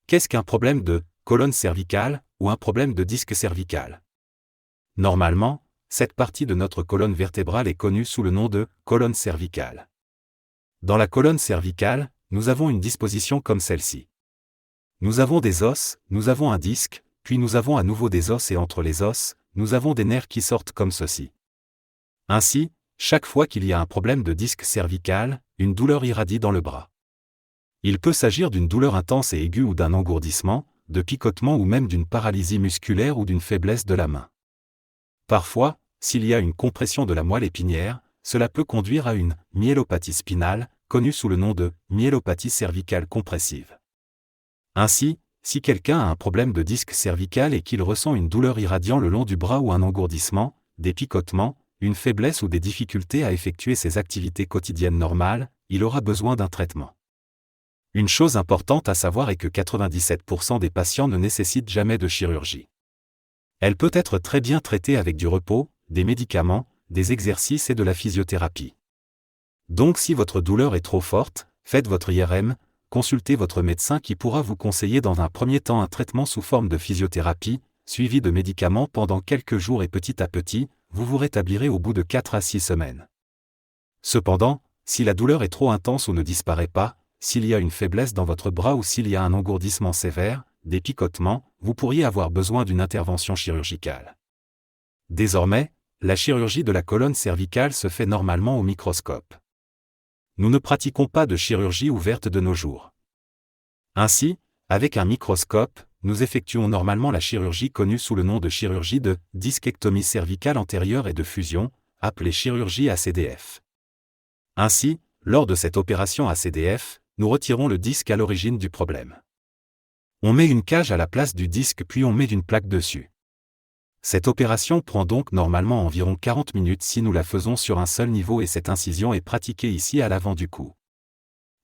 Qu'est-ce qu'un problème de colonne cervicale ou un problème de disque cervical? Normalement, cette partie de notre colonne vertébrale est connue sous le nom de colonne cervicale. Dans la colonne cervicale, nous avons une disposition comme celle-ci. Nous avons des os, nous avons un disque, puis nous avons à nouveau des os et entre les os, nous avons des nerfs qui sortent comme ceci. Ainsi, chaque fois qu'il y a un problème de disque cervical, une douleur irradie dans le bras. Il peut s'agir d'une douleur intense et aiguë ou d'un engourdissement, de picotement ou même d'une paralysie musculaire ou d'une faiblesse de la main. Parfois, s'il y a une compression de la moelle épinière, cela peut conduire à une myélopathie spinale, connue sous le nom de myélopathie cervicale compressive. Ainsi, si quelqu'un a un problème de disque cervical et qu'il ressent une douleur irradiant le long du bras ou un engourdissement, des picotements, une faiblesse ou des difficultés à effectuer ses activités quotidiennes normales, il aura besoin d'un traitement. Une chose importante à savoir est que 97% des patients ne nécessitent jamais de chirurgie. Elle peut être très bien traitée avec du repos, des médicaments, des exercices et de la physiothérapie. Donc si votre douleur est trop forte, faites votre IRM, consultez votre médecin qui pourra vous conseiller dans un premier temps un traitement sous forme de physiothérapie, suivi de médicaments pendant quelques jours et petit à petit, vous vous rétablirez au bout de 4 à 6 semaines. Cependant, si la douleur est trop intense ou ne disparaît pas, s'il y a une faiblesse dans votre bras ou s'il y a un engourdissement sévère, des picotements, vous pourriez avoir besoin d'une intervention chirurgicale. Désormais, la chirurgie de la colonne cervicale se fait normalement au microscope. Nous ne pratiquons pas de chirurgie ouverte de nos jours. Ainsi, avec un microscope, nous effectuons normalement la chirurgie connue sous le nom de chirurgie de disquectomie cervicale antérieure et de fusion, appelée chirurgie ACDF. Ainsi, lors de cette opération ACDF, nous retirons le disque à l'origine du problème. On met une cage à la place du disque puis on met une plaque dessus. Cette opération prend donc normalement environ 40 minutes si nous la faisons sur un seul niveau et cette incision est pratiquée ici à l'avant du cou.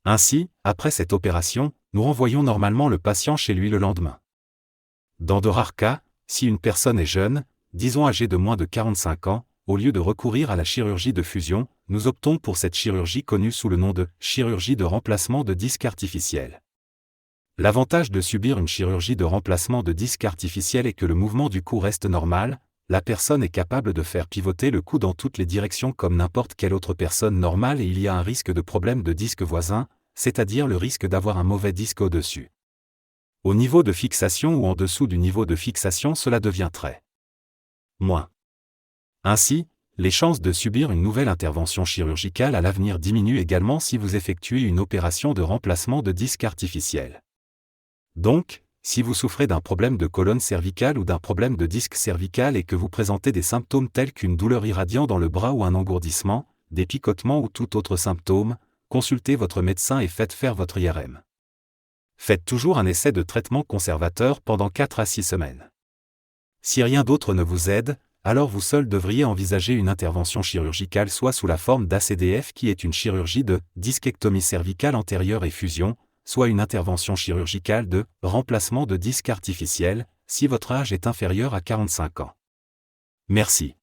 Ainsi, après cette opération, nous renvoyons normalement le patient chez lui le lendemain. Dans de rares cas, si une personne est jeune, disons âgée de moins de 45 ans, au lieu de recourir à la chirurgie de fusion, nous optons pour cette chirurgie connue sous le nom de chirurgie de remplacement de disque artificiel. L'avantage de subir une chirurgie de remplacement de disque artificiel est que le mouvement du cou reste normal, la personne est capable de faire pivoter le cou dans toutes les directions comme n'importe quelle autre personne normale et il y a un risque de problème de disque voisin, c'est-à-dire le risque d'avoir un mauvais disque au-dessus. Au niveau de fixation ou en dessous du niveau de fixation, cela devient très moins. Ainsi, les chances de subir une nouvelle intervention chirurgicale à l'avenir diminuent également si vous effectuez une opération de remplacement de disque artificiel. Donc, si vous souffrez d'un problème de colonne cervicale ou d'un problème de disque cervical et que vous présentez des symptômes tels qu'une douleur irradiant dans le bras ou un engourdissement, des picotements ou tout autre symptôme, consultez votre médecin et faites faire votre IRM. Faites toujours un essai de traitement conservateur pendant 4 à 6 semaines. Si rien d'autre ne vous aide, alors vous seul devriez envisager une intervention chirurgicale soit sous la forme d'ACDF qui est une chirurgie de disquectomie cervicale antérieure et fusion, soit une intervention chirurgicale de remplacement de disque artificiel, si votre âge est inférieur à 45 ans. Merci.